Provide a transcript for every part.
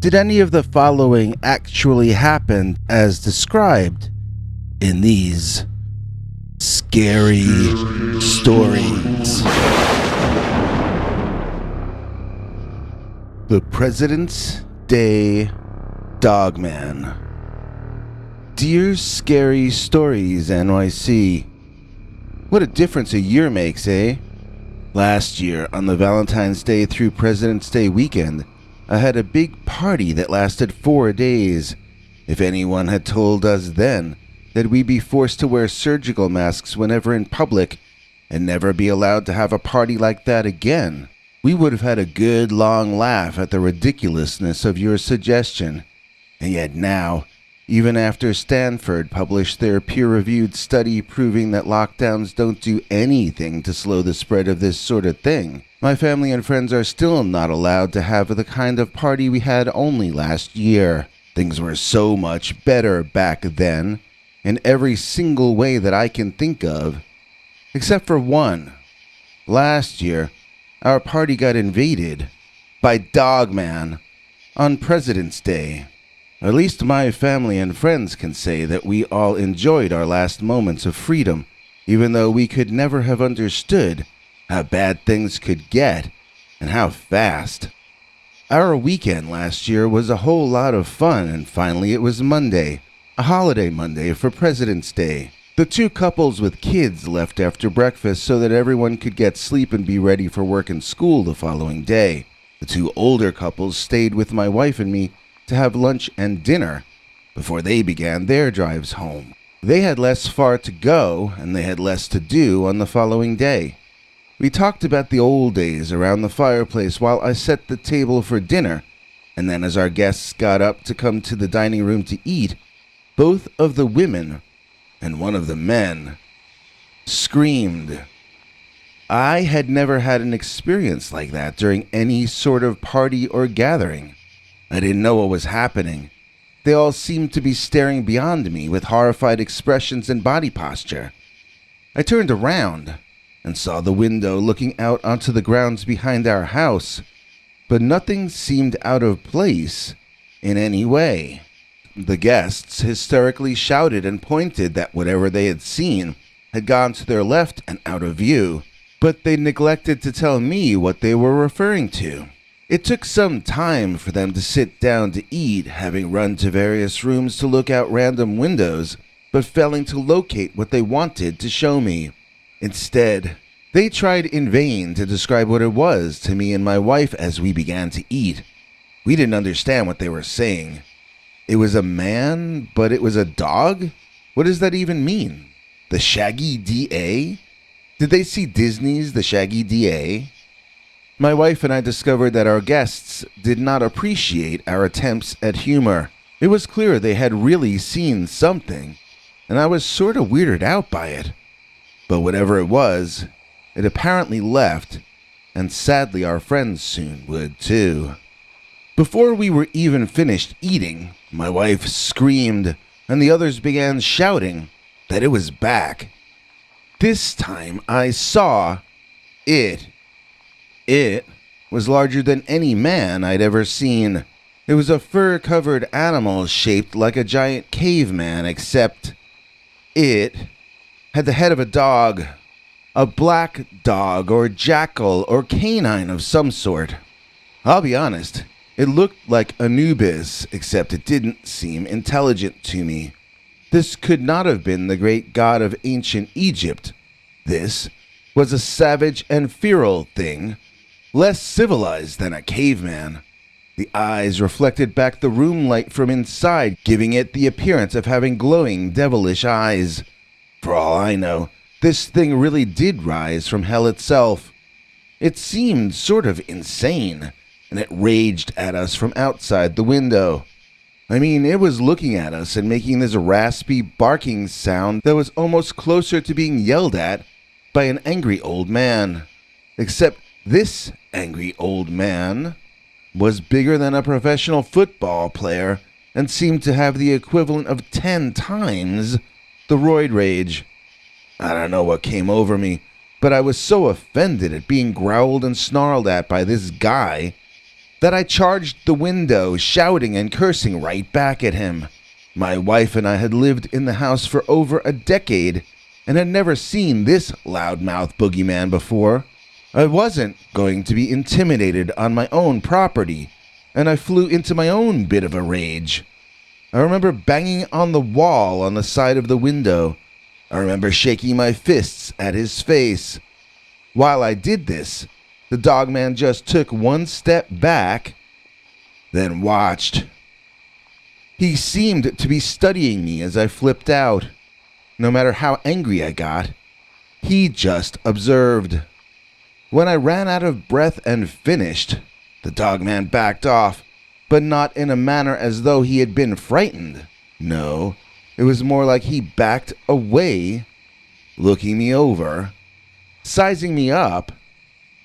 Did any of the following actually happen as described in these scary stories? The President's Day Dogman. Dear Scary Stories NYC. What a difference a year makes, eh? Last year, on the Valentine's Day through President's Day weekend, I had a big party that lasted 4 days. If anyone had told us then that we'd be forced to wear surgical masks whenever in public and never be allowed to have a party like that again, we would have had a good long laugh at the ridiculousness of your suggestion. And yet now, even after Stanford published their peer-reviewed study proving that lockdowns don't do anything to slow the spread of this sort of thing, my family and friends are still not allowed to have the kind of party we had only last year. Things were so much better back then, in every single way that I can think of. Except for one. Last year, our party got invaded by Dogman on President's Day. At least my family and friends can say that we all enjoyed our last moments of freedom, even though we could never have understood how bad things could get and how fast. Our weekend last year was a whole lot of fun, and finally it was Monday, a holiday Monday for President's Day. The two couples with kids left after breakfast so that everyone could get sleep and be ready for work and school the following day. The two older couples stayed with my wife and me to have lunch and dinner before they began their drives home. They had less far to go, and they had less to do on the following day. We talked about the old days around the fireplace while I set the table for dinner, and then as our guests got up to come to the dining room to eat, both of the women and one of the men screamed. I had never had an experience like that during any sort of party or gathering. I didn't know what was happening. They all seemed to be staring beyond me with horrified expressions and body posture. I turned around and saw the window looking out onto the grounds behind our house, but nothing seemed out of place in any way. The guests hysterically shouted and pointed that whatever they had seen had gone to their left and out of view, but they neglected to tell me what they were referring to. It took some time for them to sit down to eat, having run to various rooms to look out random windows, but failing to locate what they wanted to show me. Instead, they tried in vain to describe what it was to me and my wife as we began to eat. We didn't understand what they were saying. It was a man, but it was a dog? What does that even mean? The Shaggy DA? Did they see Disney's The Shaggy DA? My wife and I discovered that our guests did not appreciate our attempts at humor. It was clear they had really seen something, and I was sort of weirded out by it. But whatever it was, it apparently left, and sadly our friends soon would too. Before we were even finished eating, my wife screamed, and the others began shouting that it was back. This time I saw it. It was larger than any man I'd ever seen. It was a fur-covered animal shaped like a giant caveman, except it had the head of a dog. A black dog or jackal or canine of some sort. I'll be honest, it looked like Anubis, except it didn't seem intelligent to me. This could not have been the great god of ancient Egypt. This was a savage and feral thing, less civilized than a caveman. The eyes reflected back the room light from inside, giving it the appearance of having glowing, devilish eyes. For all I know, this thing really did rise from hell itself. It seemed sort of insane, and it raged at us from outside the window. I mean, it was looking at us and making this raspy, barking sound that was almost closer to being yelled at by an angry old man. Except this angry old man was bigger than a professional football player and seemed to have the equivalent of 10 times the roid rage. I don't know what came over me, but I was so offended at being growled and snarled at by this guy that I charged the window, shouting and cursing right back at him. My wife and I had lived in the house for over a decade and had never seen this loudmouth boogeyman before. I wasn't going to be intimidated on my own property, and I flew into my own bit of a rage. I remember banging on the wall on the side of the window. I remember shaking my fists at his face. While I did this, the dogman just took one step back, then watched. He seemed to be studying me as I flipped out. No matter how angry I got, he just observed. When I ran out of breath and finished, the dogman backed off, but not in a manner as though he had been frightened. No, it was more like he backed away, looking me over, sizing me up,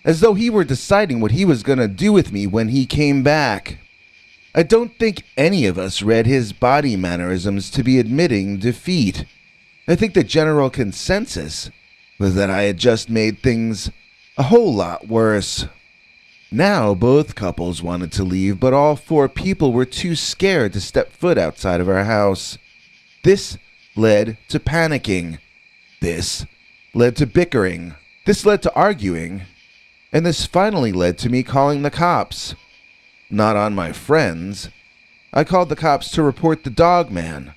as though he were deciding what he was going to do with me when he came back. I don't think any of us read his body mannerisms to be admitting defeat. I think the general consensus was that I had just made things a whole lot worse. Now both couples wanted to leave, but all 4 people were too scared to step foot outside of our house. This led to panicking. This led to bickering. This led to arguing. And this finally led to me calling the cops. Not on my friends. I called the cops to report the dogman.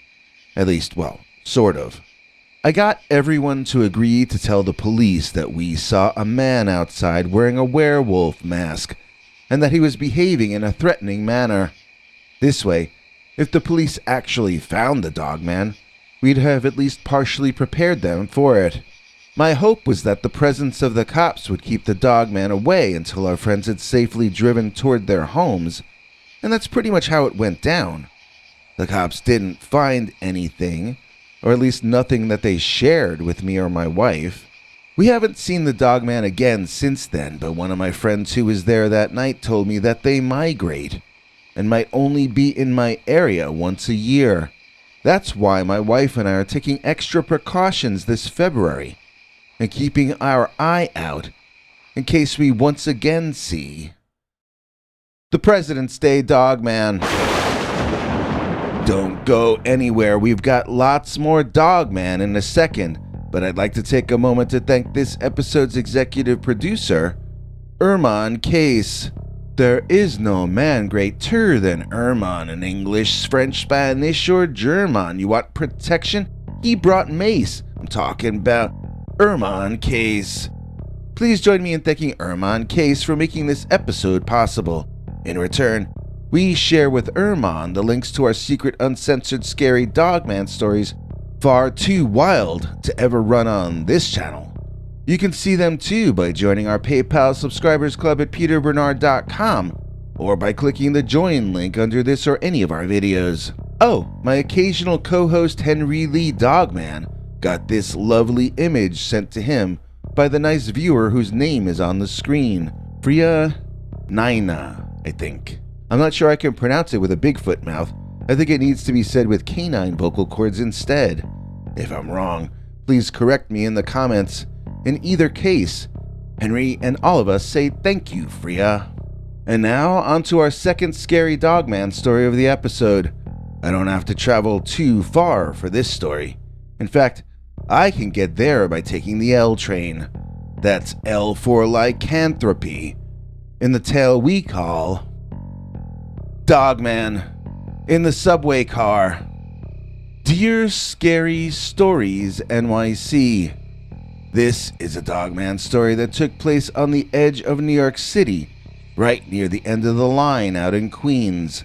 At least, well, sort of. I got everyone to agree to tell the police that we saw a man outside wearing a werewolf mask, and that he was behaving in a threatening manner. This way, if the police actually found the dogman, we'd have at least partially prepared them for it. My hope was that the presence of the cops would keep the dogman away until our friends had safely driven toward their homes, and that's pretty much how it went down. The cops didn't find anything, or at least nothing that they shared with me or my wife. We haven't seen the dogman again since then, but one of my friends who was there that night told me that they migrate, and might only be in my area once a year. That's why my wife and I are taking extra precautions this February, and keeping our eye out in case we once again see the President's Day Dogman. Don't go anywhere, we've got lots more Dogman in a second, but I'd like to take a moment to thank this episode's executive producer, Erman Case. There is no man greater than Erman in English, French, Spanish, or German. You want protection? He brought mace. I'm talking about Erman Case. Please join me in thanking Erman Case for making this episode possible. In return, we share with Erman the links to our secret uncensored scary Dogman stories far too wild to ever run on this channel. You can see them too by joining our PayPal subscribers club at peterbernard.com or by clicking the join link under this or any of our videos. Oh, my occasional co-host Henrey Lee Dogman got this lovely image sent to him by the nice viewer whose name is on the screen. Freyja Naina, I think. I'm not sure I can pronounce it with a Bigfoot mouth. I think it needs to be said with canine vocal cords instead. If I'm wrong, please correct me in the comments. In either case, Henry and all of us say thank you, Freyja. And now, on to our second scary Dogman story of the episode. I don't have to travel too far for this story. In fact, I can get there by taking the L train. That's L for lycanthropy, in the tale we call Dogman in the subway car. Dear Scary Stories NYC. This is a Dogman story that took place on the edge of New York City, right near the end of the line out in Queens.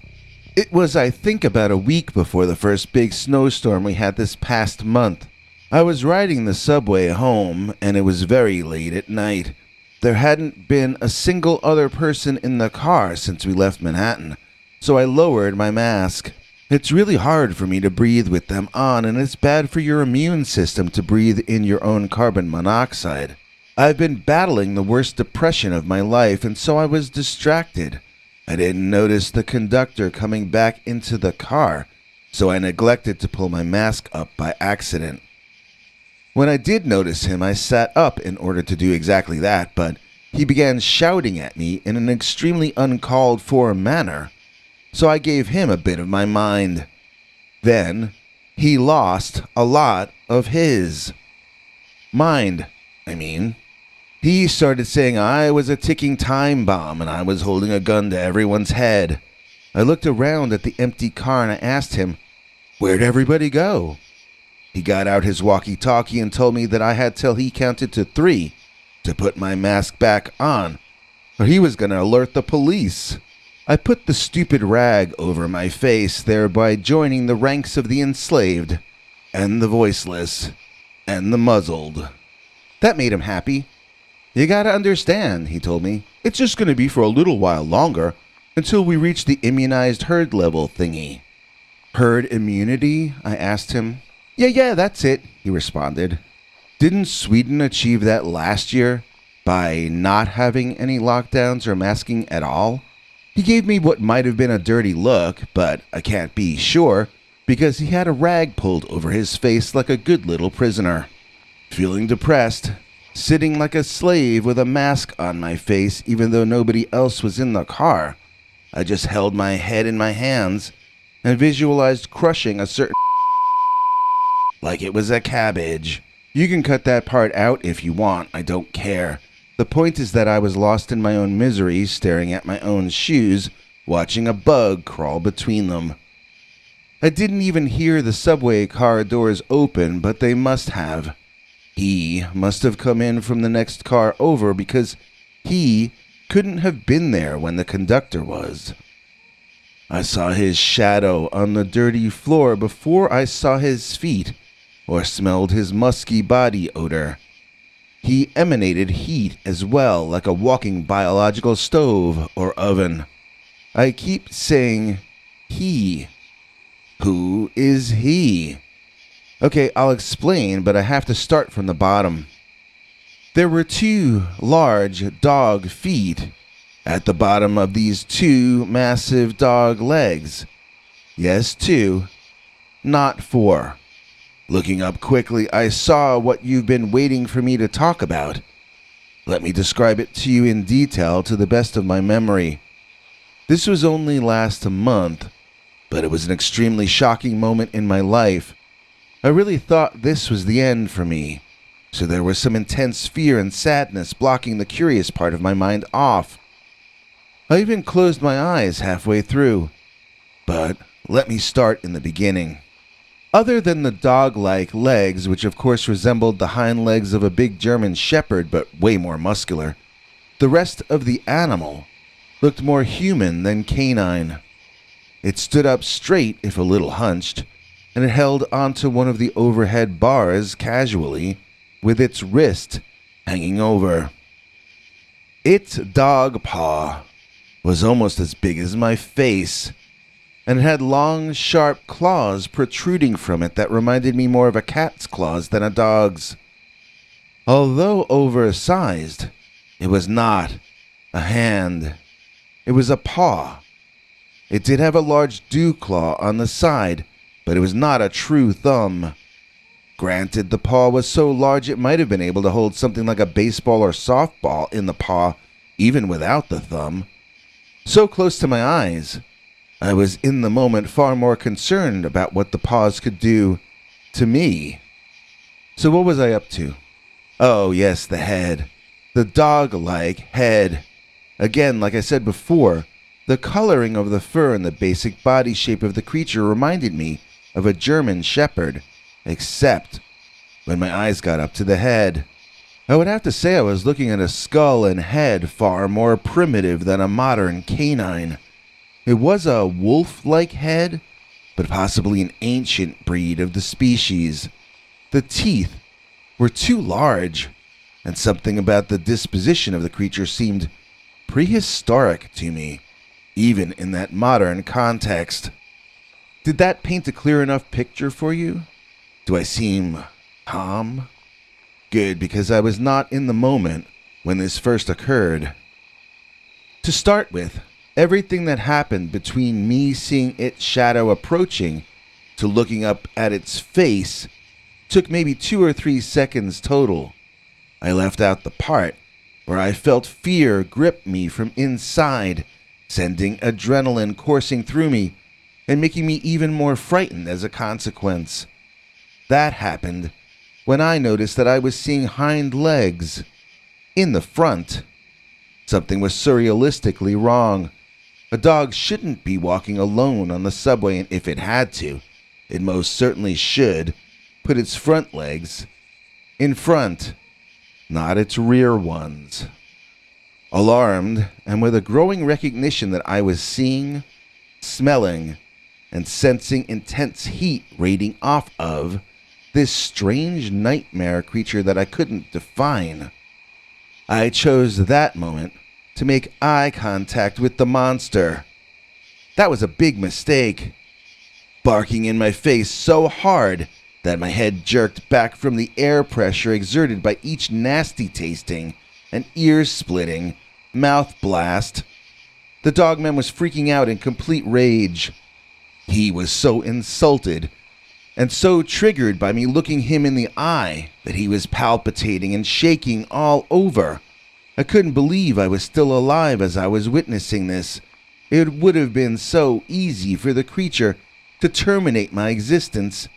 It was, I think, about a week before the first big snowstorm we had this past month. I was riding the subway home, and it was very late at night. There hadn't been a single other person in the car since we left Manhattan, so I lowered my mask. It's really hard for me to breathe with them on, and it's bad for your immune system to breathe in your own carbon monoxide. I've been battling the worst depression of my life, and so I was distracted. I didn't notice the conductor coming back into the car, so I neglected to pull my mask up by accident. When I did notice him, I sat up in order to do exactly that, but He began shouting at me in an extremely uncalled for manner, so I gave him a bit of my mind. Then, he lost a lot of his. Mind, I mean. He started saying I was a ticking time bomb and I was holding a gun to everyone's head. I looked around at the empty car and I asked him, "Where'd everybody go?" He got out his walkie-talkie and told me that I had till he counted to 3 to put my mask back on, or he was going to alert the police. I put the stupid rag over my face, thereby joining the ranks of the enslaved, and the voiceless, and the muzzled. That made him happy. "You gotta understand," he told me, "it's just gonna be for a little while longer, until we reach the immunized herd level thingy." "Herd immunity?" I asked him. Yeah, that's it," he responded. "Didn't Sweden achieve that last year by not having any lockdowns or masking at all?" He gave me what might have been a dirty look, but I can't be sure, because he had a rag pulled over his face like a good little prisoner. Feeling depressed, sitting like a slave with a mask on my face even though nobody else was in the car, I just held my head in my hands and visualized crushing a certain like it was a cabbage. You can cut that part out if you want, I don't care. The point is that I was lost in my own misery, staring at my own shoes, watching a bug crawl between them. I didn't even hear the subway car doors open, but they must have. He must have come in from the next car over because he couldn't have been there when the conductor was. I saw his shadow on the dirty floor before I saw his feet or smelled his musky body odor. He emanated heat as well, like a walking biological stove or oven. I keep saying he. Who is he? Okay, I'll explain, but I have to start from the bottom. There were 2 large dog feet at the bottom of these 2 massive dog legs. Yes, 2, not 4. Looking up quickly, I saw what you've been waiting for me to talk about. Let me describe it to you in detail to the best of my memory. This was only last month, but it was an extremely shocking moment in my life. I really thought this was the end for me, so there was some intense fear and sadness blocking the curious part of my mind off. I even closed my eyes halfway through. But let me start in the beginning. Other than the dog-like legs, which of course resembled the hind legs of a big German shepherd but way more muscular, the rest of the animal looked more human than canine. It stood up straight if a little hunched, and it held onto one of the overhead bars casually, with its wrist hanging over. Its dog paw was almost as big as my face, and it had long, sharp claws protruding from it that reminded me more of a cat's claws than a dog's. Although oversized, it was not a hand. It was a paw. It did have a large dew claw on the side, but it was not a true thumb. Granted, the paw was so large it might have been able to hold something like a baseball or softball in the paw, even without the thumb. So close to my eyes, I was in the moment far more concerned about what the paws could do to me. So what was I up to? Oh yes, the head. The dog-like head. Again, like I said before, the coloring of the fur and the basic body shape of the creature reminded me of a German shepherd, except when my eyes got up to the head. I would have to say I was looking at a skull and head far more primitive than a modern canine. It was a wolf-like head, but possibly an ancient breed of the species. The teeth were too large, and something about the disposition of the creature seemed prehistoric to me, even in that modern context. Did that paint a clear enough picture for you? Do I seem calm? Good, because I was not in the moment when this first occurred. To start with, everything that happened between me seeing its shadow approaching to looking up at its face took maybe 2 or 3 seconds total. I left out the part where I felt fear grip me from inside, sending adrenaline coursing through me and making me even more frightened as a consequence. That happened when I noticed that I was seeing hind legs in the front. Something was surrealistically wrong. A dog shouldn't be walking alone on the subway, and if it had to, it most certainly should put its front legs in front, not its rear ones. Alarmed, and with a growing recognition that I was seeing, smelling, and sensing intense heat radiating off of this strange nightmare creature that I couldn't define, I chose that moment to make eye contact with the monster. That was a big mistake. Barking in my face so hard that my head jerked back from the air pressure exerted by each nasty tasting and ear-splitting mouth blast. The dogman was freaking out in complete rage. He was so insulted and so triggered by me looking him in the eye that he was palpitating and shaking all over. I couldn't believe I was still alive as I was witnessing this. It would have been so easy for the creature to terminate my existence,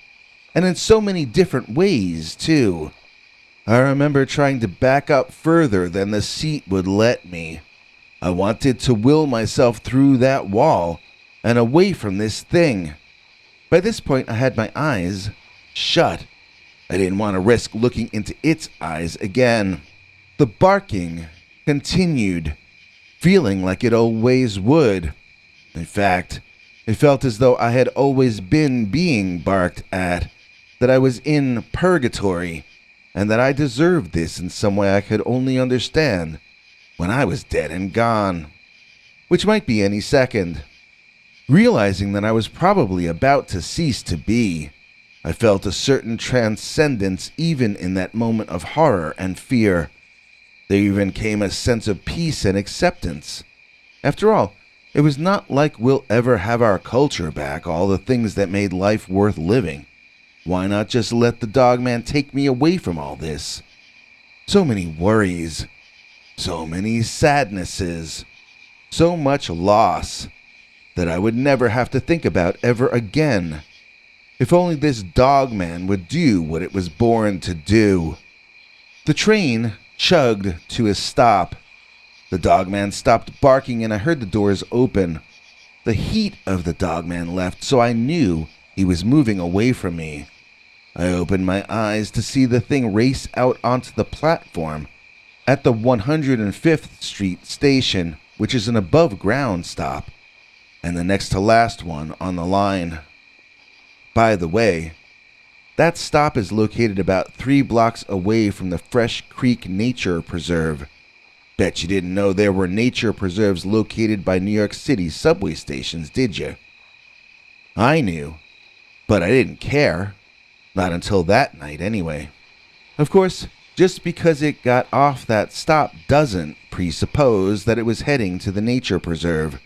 and in so many different ways, too. I remember trying to back up further than the seat would let me. I wanted to will myself through that wall and away from this thing. By this point, I had my eyes shut. I didn't want to risk looking into its eyes again. The barking continued, feeling like it always would. In fact, it felt as though I had always been being barked at, that I was in purgatory, and that I deserved this in some way I could only understand when I was dead and gone, which might be any second. Realizing that I was probably about to cease to be, I felt a certain transcendence even in that moment of horror and fear. There even came a sense of peace and acceptance. After all, it was not like we'll ever have our culture back, all the things that made life worth living. Why not just let the dogman take me away from all this? So many worries, so many sadnesses, so much loss that I would never have to think about ever again. If only this dogman would do what it was born to do. The train chugged to a stop. The dogman stopped barking and I heard the doors open. The heat of the dogman left, so I knew he was moving away from me. I opened my eyes to see the thing race out onto the platform at the 105th Street station, which is an above-ground stop, and the next to last one on the line. By the way, that stop is located about 3 blocks away from the Fresh Creek Nature Preserve. Bet you didn't know there were nature preserves located by New York City subway stations, did you? I knew, but I didn't care. Not until that night, anyway. Of course, just because it got off that stop doesn't presuppose that it was heading to the nature preserve.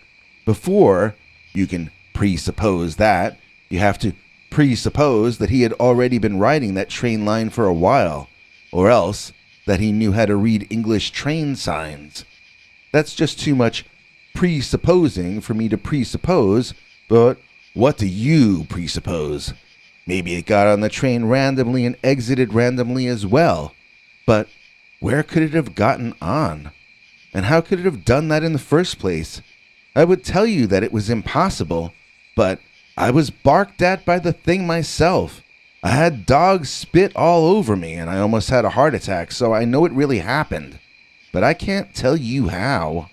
Before you can presuppose that, you have to presuppose that he had already been riding that train line for a while, or else that he knew how to read English train signs. That's just too much presupposing for me to presuppose, but what do you presuppose? Maybe it got on the train randomly and exited randomly as well, but where could it have gotten on? And how could it have done that in the first place? I would tell you that it was impossible, but I was barked at by the thing myself. I had dogs spit all over me and I almost had a heart attack, so I know it really happened. But I can't tell you how.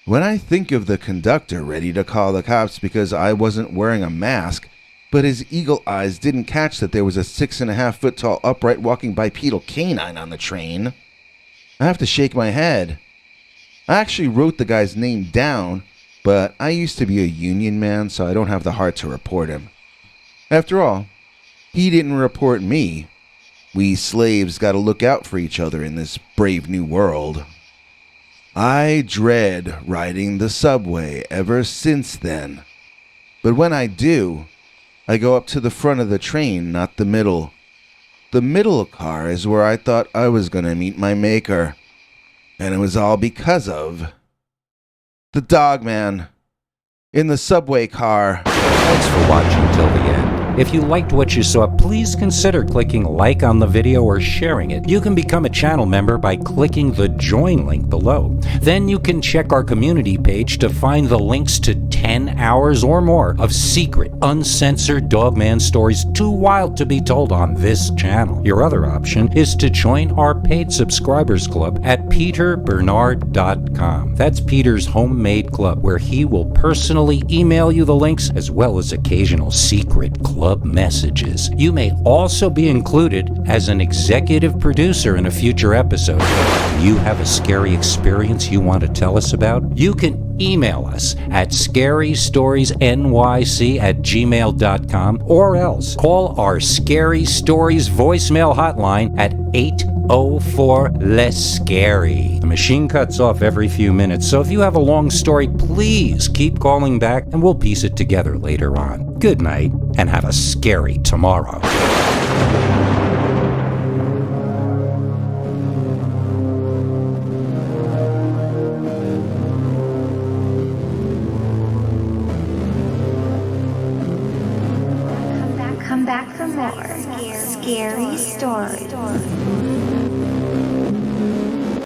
When I think of the conductor ready to call the cops because I wasn't wearing a mask, but his eagle eyes didn't catch that there was a 6.5-foot tall upright walking bipedal canine on the train, I have to shake my head. I actually wrote the guy's name down, but I used to be a union man, so I don't have the heart to report him. After all, he didn't report me. We slaves gotta look out for each other in this brave new world. I dread riding the subway ever since then. But when I do, I go up to the front of the train, not the middle. The middle car is where I thought I was gonna meet my maker. And it was all because of the Dogman in the subway car. Thanks for watching till the end. If you liked what you saw, please consider clicking like on the video or sharing it. You can become a channel member by clicking the join link below. Then you can check our community page to find the links to 10 hours or more of secret, uncensored Dogman stories too wild to be told on this channel. Your other option is to join our paid subscribers club at peterbernard.com. That's Peter's homemade club, where he will personally email you the links as well as occasional secret club messages. You may also be included as an executive producer in a future episode. If you have a scary experience you want to tell us about, you can email us at scarystoriesnyc@gmail.com, or else call our Scary Stories voicemail hotline at 804-LESS-SCARY. The machine cuts off every few minutes, so if you have a long story, please keep calling back and we'll piece it together later on. Good night, and have a scary tomorrow. Come back for more scary stories.